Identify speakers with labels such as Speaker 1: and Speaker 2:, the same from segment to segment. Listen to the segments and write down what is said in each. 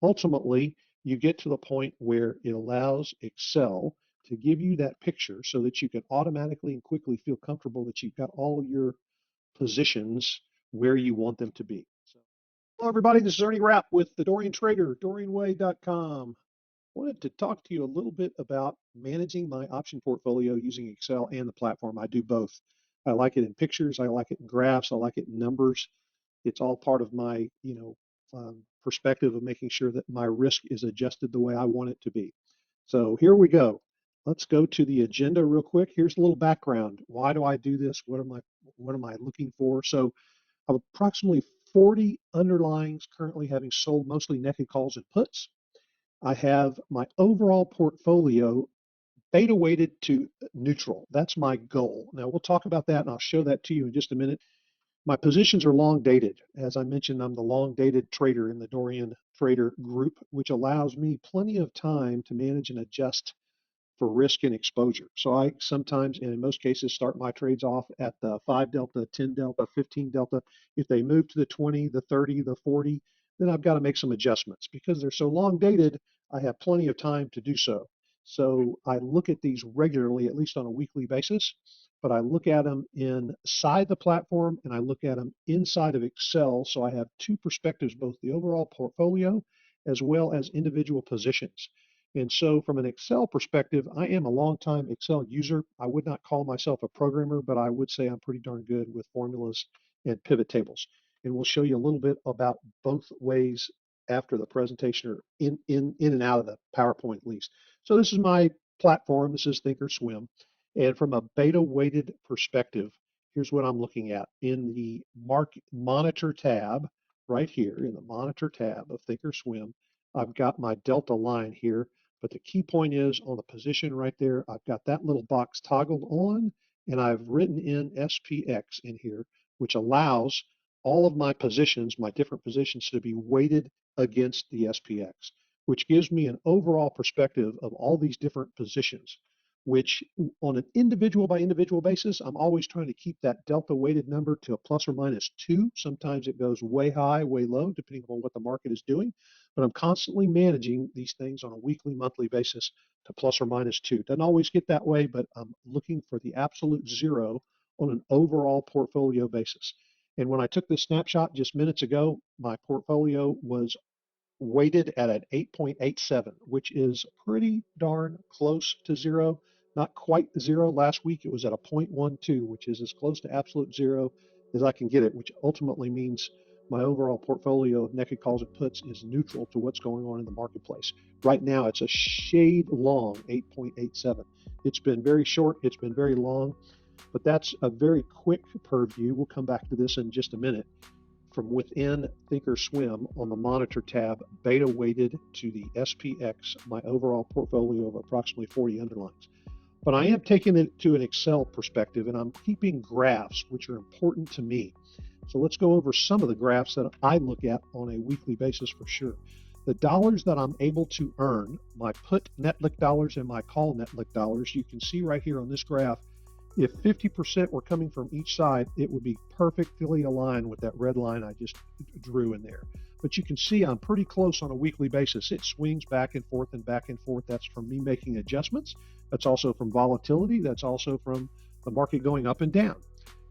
Speaker 1: ultimately, you get to the point where it allows Excel to give you that picture so that you can automatically and quickly feel comfortable that you've got all of your positions where you want them to be. So, hello, everybody. This is Ernie Rapp with the Dorian Trader, DorianWay.com. I wanted to talk to you a little bit about managing my option portfolio using Excel and the platform. I do both. I like it in pictures. I like it in graphs. I like it in numbers. It's all part of my, perspective of making sure that my risk is adjusted the way I want it to be. So here we go. Let's go to the agenda real quick. Here's a little background. Why do I do this? What am I looking for? So I have approximately 40 underlyings currently having sold mostly naked calls and puts. I have my overall portfolio beta weighted to neutral. That's my goal. Now we'll talk about that and I'll show that to you in just a minute. My positions are long dated. As I mentioned, I'm the long dated trader in the Dorian Trader group, which allows me plenty of time to manage and adjust for risk and exposure. So I sometimes, and in most cases, start my trades off at the 5 delta, 10 delta, 15 delta. If they move to the 20, the 30, the 40, then I've got to make some adjustments. Because they're so long dated, I have plenty of time to do so. So I look at these regularly, at least on a weekly basis, but I look at them inside the platform and I look at them inside of Excel. So I have two perspectives, both the overall portfolio as well as individual positions. And so from an Excel perspective, I am a longtime Excel user. I would not call myself a programmer, but I would say I'm pretty darn good with formulas and pivot tables. And we'll show you a little bit about both ways after the presentation or in and out of the PowerPoint at least. So this is my platform. This is Thinkorswim. And from a beta weighted perspective, here's what I'm looking at in the monitor tab right here in the monitor tab of Thinkorswim. I've got my delta line here. But the key point is on the position right there, I've got that little box toggled on and I've written in SPX in here, which allows all of my positions, my different positions to be weighted against the SPX, which gives me an overall perspective of all these different positions, which on an individual by individual basis, I'm always trying to keep that delta weighted number to a plus or minus 2. Sometimes it goes way high, way low, depending on what the market is doing. But I'm constantly managing these things on a weekly, monthly basis to plus or minus 2. Doesn't always get that way, but I'm looking for the absolute zero on an overall portfolio basis. And when I took this snapshot just minutes ago, my portfolio was weighted at an 8.87, which is pretty darn close to zero. Not quite zero. Last week it was at a 0.12, which is as close to absolute zero as I can get it, which ultimately means my overall portfolio of naked calls and puts is neutral to what's going on in the marketplace. Right now it's a shade long, 8.87. It's been very short, it's been very long, but that's a very quick purview. We'll come back to this in just a minute. From within Thinkorswim on the monitor tab, beta weighted to the SPX, my overall portfolio of approximately 40 underlines. But I am taking it to an Excel perspective and I'm keeping graphs, which are important to me. So let's go over some of the graphs that I look at on a weekly basis for sure. The dollars that I'm able to earn, my put net lick dollars and my call net lick dollars, you can see right here on this graph, if 50% were coming from each side, it would be perfectly aligned with that red line I just drew in there. But you can see I'm pretty close on a weekly basis. It swings back and forth and back and forth. That's from me making adjustments. That's also from volatility. That's also from the market going up and down.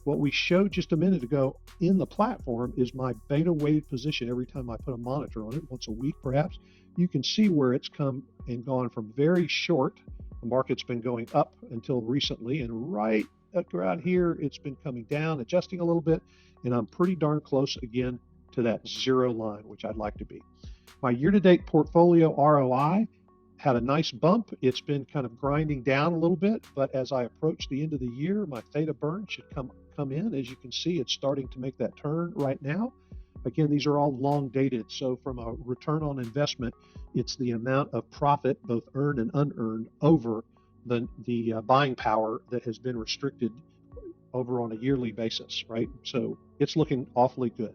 Speaker 1: What we showed just a minute ago in the platform is my beta weighted position every time I put a monitor on it, once a week perhaps. You can see where it's come and gone from very short. The market's been going up until recently, and right around here, it's been coming down, adjusting a little bit, and I'm pretty darn close again to that zero line, which I'd like to be. My year-to-date portfolio ROI had a nice bump. It's been kind of grinding down a little bit, but as I approach the end of the year, my theta burn should come in. As you can see, it's starting to make that turn right now. Again, these are all long dated. So from a return on investment, it's the amount of profit, both earned and unearned, over the buying power that has been restricted over on a yearly basis, right? So it's looking awfully good.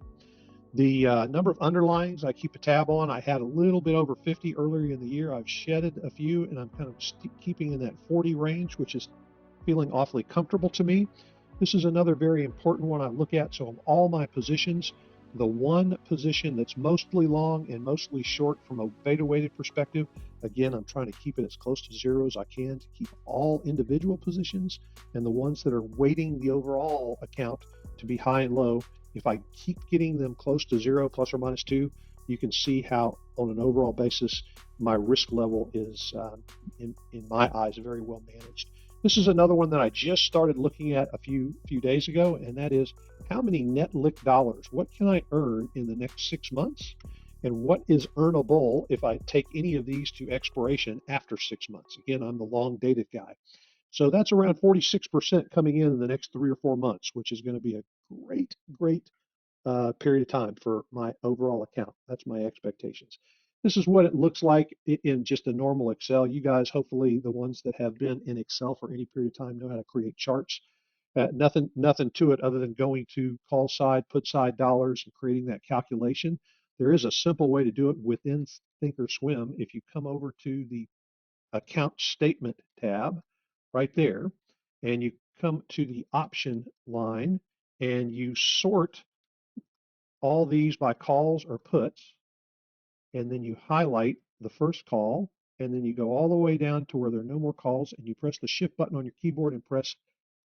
Speaker 1: The number of underlyings I keep a tab on, I had a little bit over 50 earlier in the year. I've shedded a few, and I'm kind of keeping in that 40 range, which is feeling awfully comfortable to me. This is another very important one I look at. So all my positions the one position that's mostly long and mostly short from a beta weighted perspective. Again, I'm trying to keep it as close to zero as I can to keep all individual positions, and the ones that are weighting the overall account to be high and low. If I keep getting them close to zero, plus or minus two, you can see how on an overall basis my risk level is, in my eyes, very well managed. This is another one that I just started looking at a few days ago, and that is how many net lick dollars, what can I earn in the next 6 months, and what is earnable if I take any of these to expiration after 6 months. Again, I'm the long dated guy. So that's around 46% coming in the next 3 or 4 months, which is going to be a great period of time for my overall account. That's my expectations. This is what it looks like in just a normal Excel. You guys, hopefully the ones that have been in Excel for any period of time, know how to create charts. Nothing to it other than going to call side, put side dollars and creating that calculation. There is a simple way to do it within Thinkorswim. If you come over to the account statement tab right there, and you come to the option line and you sort all these by calls or puts, and then you highlight the first call, and then you go all the way down to where there are no more calls, and you press the shift button on your keyboard and press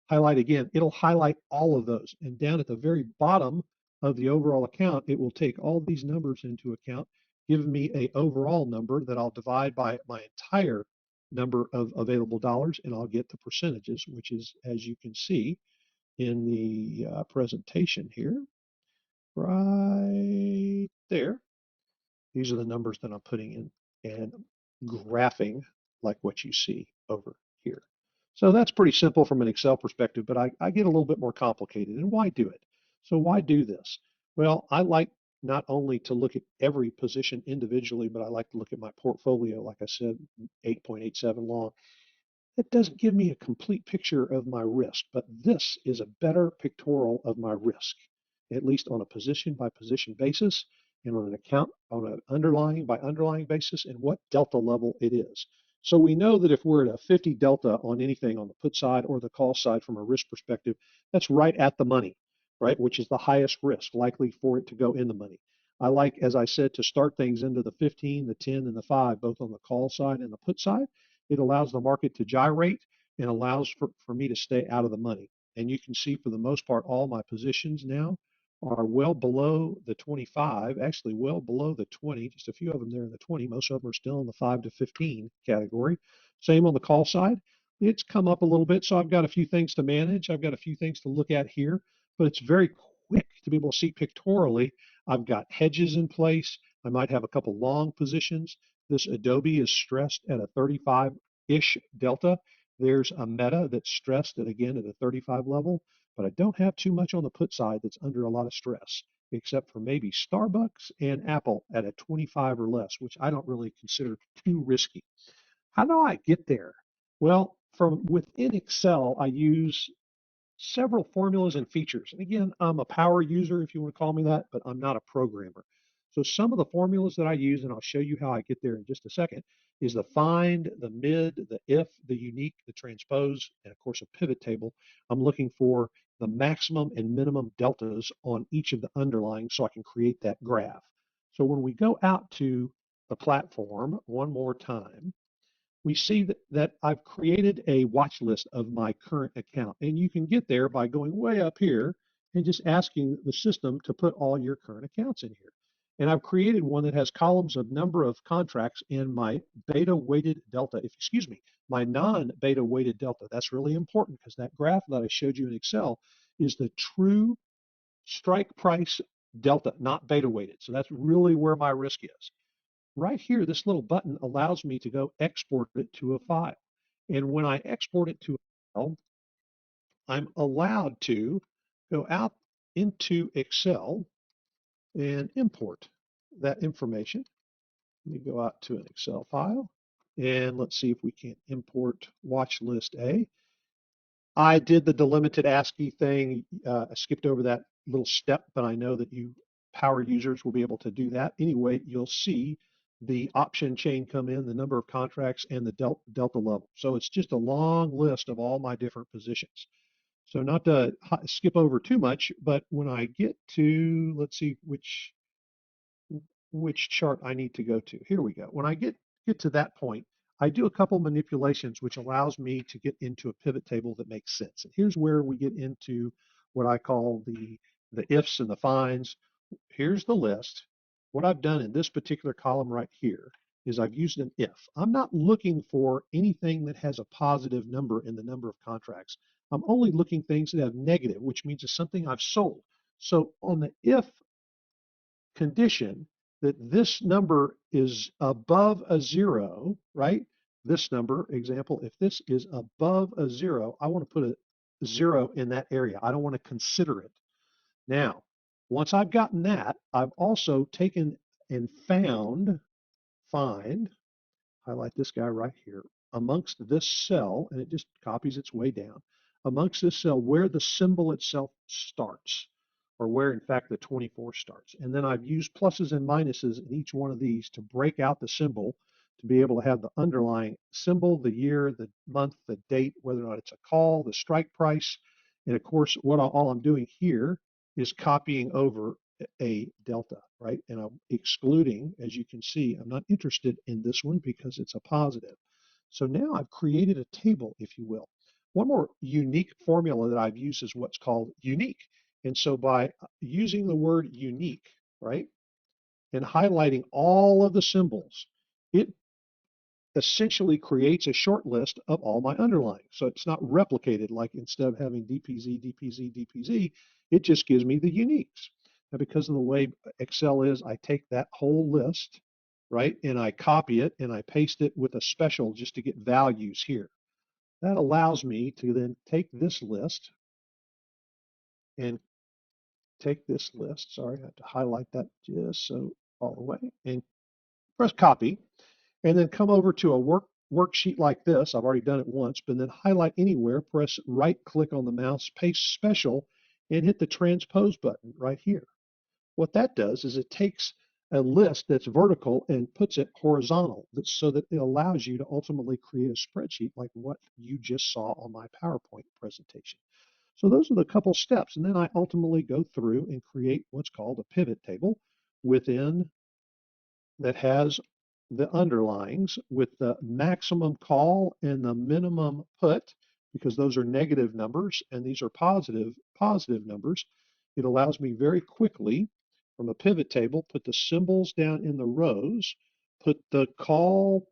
Speaker 1: highlight again. It'll highlight all of those. And down at the very bottom of the overall account, it will take all these numbers into account, give me a overall number that I'll divide by my entire number of available dollars, and I'll get the percentages, which is, as you can see in the presentation here, right there. These are the numbers that I'm putting in and graphing like what you see over here. So that's pretty simple from an Excel perspective, but I get a little bit more complicated. And why do it? So why do this? Well, I like not only to look at every position individually, but I like to look at my portfolio, like I said, 8.87 long. It doesn't give me a complete picture of my risk, but this is a better pictorial of my risk, at least on a position by position basis and on an account on an underlying by underlying basis and what delta level it is. So we know that if we're at a 50 delta on anything on the put side or the call side from a risk perspective, that's right at the money, right? Which is the highest risk likely for it to go in the money. I like, as I said, to start things into the 15, the 10, and the 5, both on the call side and the put side. It allows the market to gyrate and allows for me to stay out of the money. And you can see for the most part, all my positions now are well below the 25, actually well below the 20, just a few of them there in the 20. Most of them are still in the 5 to 15 category. Same on the call side. It's come up a little bit, so I've got a few things to manage. I've got a few things to look at here, but it's very quick to be able to see pictorially. I've got hedges in place. I might have a couple long positions. This Adobe is stressed at a 35-ish delta. There's a Meta that's stressed at, again, at a 35 level, but I don't have too much on the put side that's under a lot of stress, except for maybe Starbucks and Apple at a 25 or less, which I don't really consider too risky. How do I get there? Well, from within Excel, I use several formulas and features. And again, I'm a power user, if you want to call me that, but I'm not a programmer. So some of the formulas that I use, and I'll show you how I get there in just a second, is the find, the mid, the if, the unique, the transpose, and of course a pivot table. I'm looking for the maximum and minimum deltas on each of the underlying so I can create that graph. So when we go out to the platform one more time, we see that I've created a watch list of my current account. And you can get there by going way up here and just asking the system to put all your current accounts in here. And I've created one that has columns of number of contracts and my beta weighted delta, excuse me, my non-beta weighted delta. That's really important because that graph that I showed you in Excel is the true strike price delta, not beta weighted. So that's really where my risk is. Right here, this little button allows me to go export it to a file. And when I export it to a file, I'm allowed to go out into Excel and import that information. Let me go out to an Excel file and let's see if we can import watch list A. I did the delimited ASCII thing. I skipped over that little step, but I know that you power users will be able to do that. Anyway, you'll see the option chain come in, the number of contracts, and the delta level. So it's just a long list of all my different positions. So not to skip over too much, but when I get to, let's see which chart I need to go to. Here we go. When I get to that point, I do a couple manipulations, which allows me to get into a pivot table that makes sense. And here's where we get into what I call the ifs and the finds. Here's the list. What I've done in this particular column right here is I've used an if. I'm not looking for anything that has a positive number in the number of contracts. I'm only looking things that have negative, which means it's something I've sold. So on the if condition that this number is above a zero, right? This number, example, if this is above a zero, I want to put a zero in that area. I don't want to consider it. Now, once I've gotten that, I've also taken and find, highlight this guy right here, amongst this cell, and it just copies its way down, amongst this cell where the symbol itself starts, or where in fact the 24 starts. And then I've used pluses and minuses in each one of these to break out the symbol to be able to have the underlying symbol, the year, the month, the date, whether or not it's a call, the strike price. And of course, all I'm doing here is copying over a delta, right? And I'm excluding, as you can see, I'm not interested in this one because it's a positive. So now I've created a table, if you will. One more unique formula that I've used is what's called unique. And so by using the word unique, right, and highlighting all of the symbols, it essentially creates a short list of all my underlying. So it's not replicated like instead of having DPZ, DPZ, DPZ, it just gives me the uniques. Now, because of the way Excel is, I take that whole list, right, and I copy it and I paste it with a special just to get values here. That allows me to then take this list and sorry, I have to highlight that just so all the way, and press copy, and then come over to a worksheet like this. I've already done it once, but then highlight anywhere, press right click on the mouse, paste special, and hit the transpose button right here. What that does is it takes a list that's vertical and puts it horizontal so that it allows you to ultimately create a spreadsheet like what you just saw on my PowerPoint presentation. So those are the couple steps. And then I ultimately go through and create what's called a pivot table within that has the underlyings with the maximum call and the minimum put, because those are negative numbers and these are positive numbers. It allows me very quickly from a pivot table, put the symbols down in the rows, put the call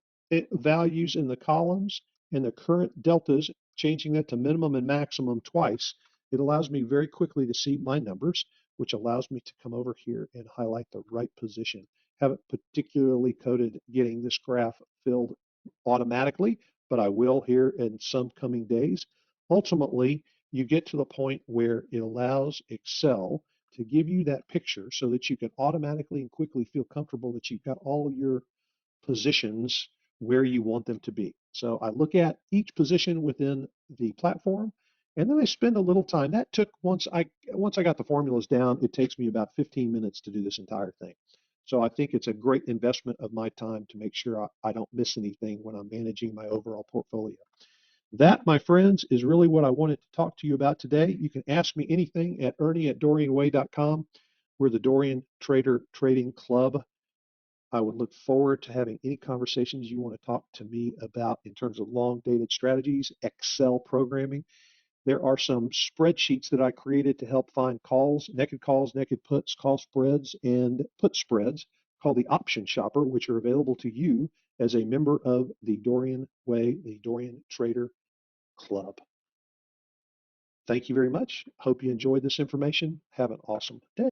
Speaker 1: values in the columns and the current deltas, changing that to minimum and maximum twice. It allows me very quickly to see my numbers, which allows me to come over here and highlight the right position. Haven't particularly coded getting this graph filled automatically, but I will here in some coming days. Ultimately, you get to the point where it allows Excel to give you that picture so that you can automatically and quickly feel comfortable that you've got all your positions where you want them to be. So I look at each position within the platform, and then I spend a little time. That took once I got the formulas down, it takes me about 15 minutes to do this entire thing. So I think it's a great investment of my time to make sure I don't miss anything when I'm managing my overall portfolio. That, my friends, is really what I wanted to talk to you about today. You can ask me anything at ernie@dorianway.com. We're the Dorian Trader Trading Club. I would look forward to having any conversations you want to talk to me about in terms of long dated strategies, Excel programming. There are some spreadsheets that I created to help find calls, naked puts, call spreads, and put spreads called the Option Shopper, which are available to you as a member of the Dorian Way, the Dorian Trader Club. Thank you very much. Hope you enjoyed this information. Have an awesome day.